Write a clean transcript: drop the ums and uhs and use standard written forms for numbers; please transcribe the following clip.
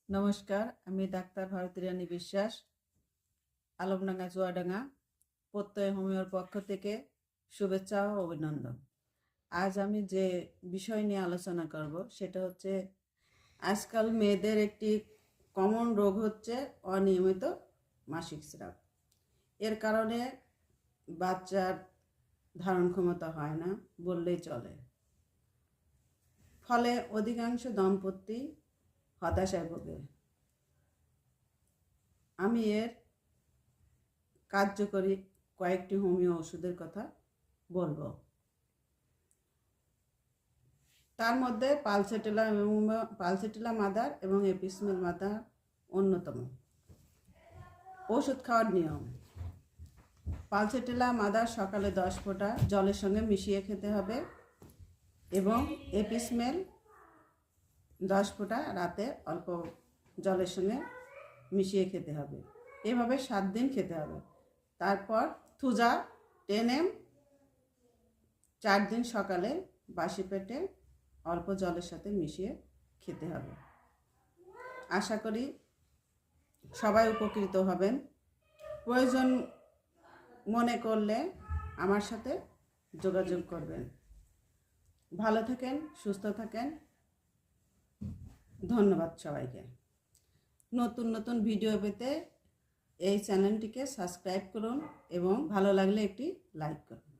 নমস্কার, আমি ডাক্তার ভারতী রানী বিশ্বাস, আলমডাঙ্গা চুয়াডাঙ্গা প্রত্যয় হোমিওর পক্ষ থেকে শুভেচ্ছা ও অভিনন্দন। আজ আমি যে বিষয় নিয়ে আলোচনা করব সেটা হচ্ছে আজকাল মেয়েদের একটি কমন রোগ হচ্ছে অনিয়মিত মাসিক স্রাব। এর কারণে বাচ্চার ধারণ ক্ষমতা হয় না বললেই চলে। ফলে অধিকাংশ দম্পতি হতাশায় ভোগে। আমি এর কার্যকরী কয়েকটি হোমিও ওষুধের কথা বলবো। তার মধ্যে পালসেটিলা মাদার এবং এপিসমেল মাদার অন্যতম। ওষুধ খাওয়ার নিয়ম: পালসেটিলা মাদার সকালে 10 ফোঁটা জলের সঙ্গে মিশিয়ে খেতে হবে এবং এপিসমেল 10 ফোঁটা রাতে অল্প জলের সঙ্গে মিশিয়ে খেতে হবে। এভাবে 7 দিন খেতে হবে। তারপর থুজা 10 mg 4 দিন সকালে বাসি পেটে অল্প জলের সাথে মিশিয়ে খেতে হবে। আশা করি সবাই উপকৃত হবেন। প্রয়োজন মনে করলে আমার সাথে যোগাযোগ করবেন। ভালো থাকেন, সুস্থ থাকেন। ধন্যবাদ সবাইকে। নতুন নতুন ভিডিও পেতে এই চ্যানেলটিকে সাবস্ক্রাইব করুন এবং ভালো লাগলে একটি লাইক করুন।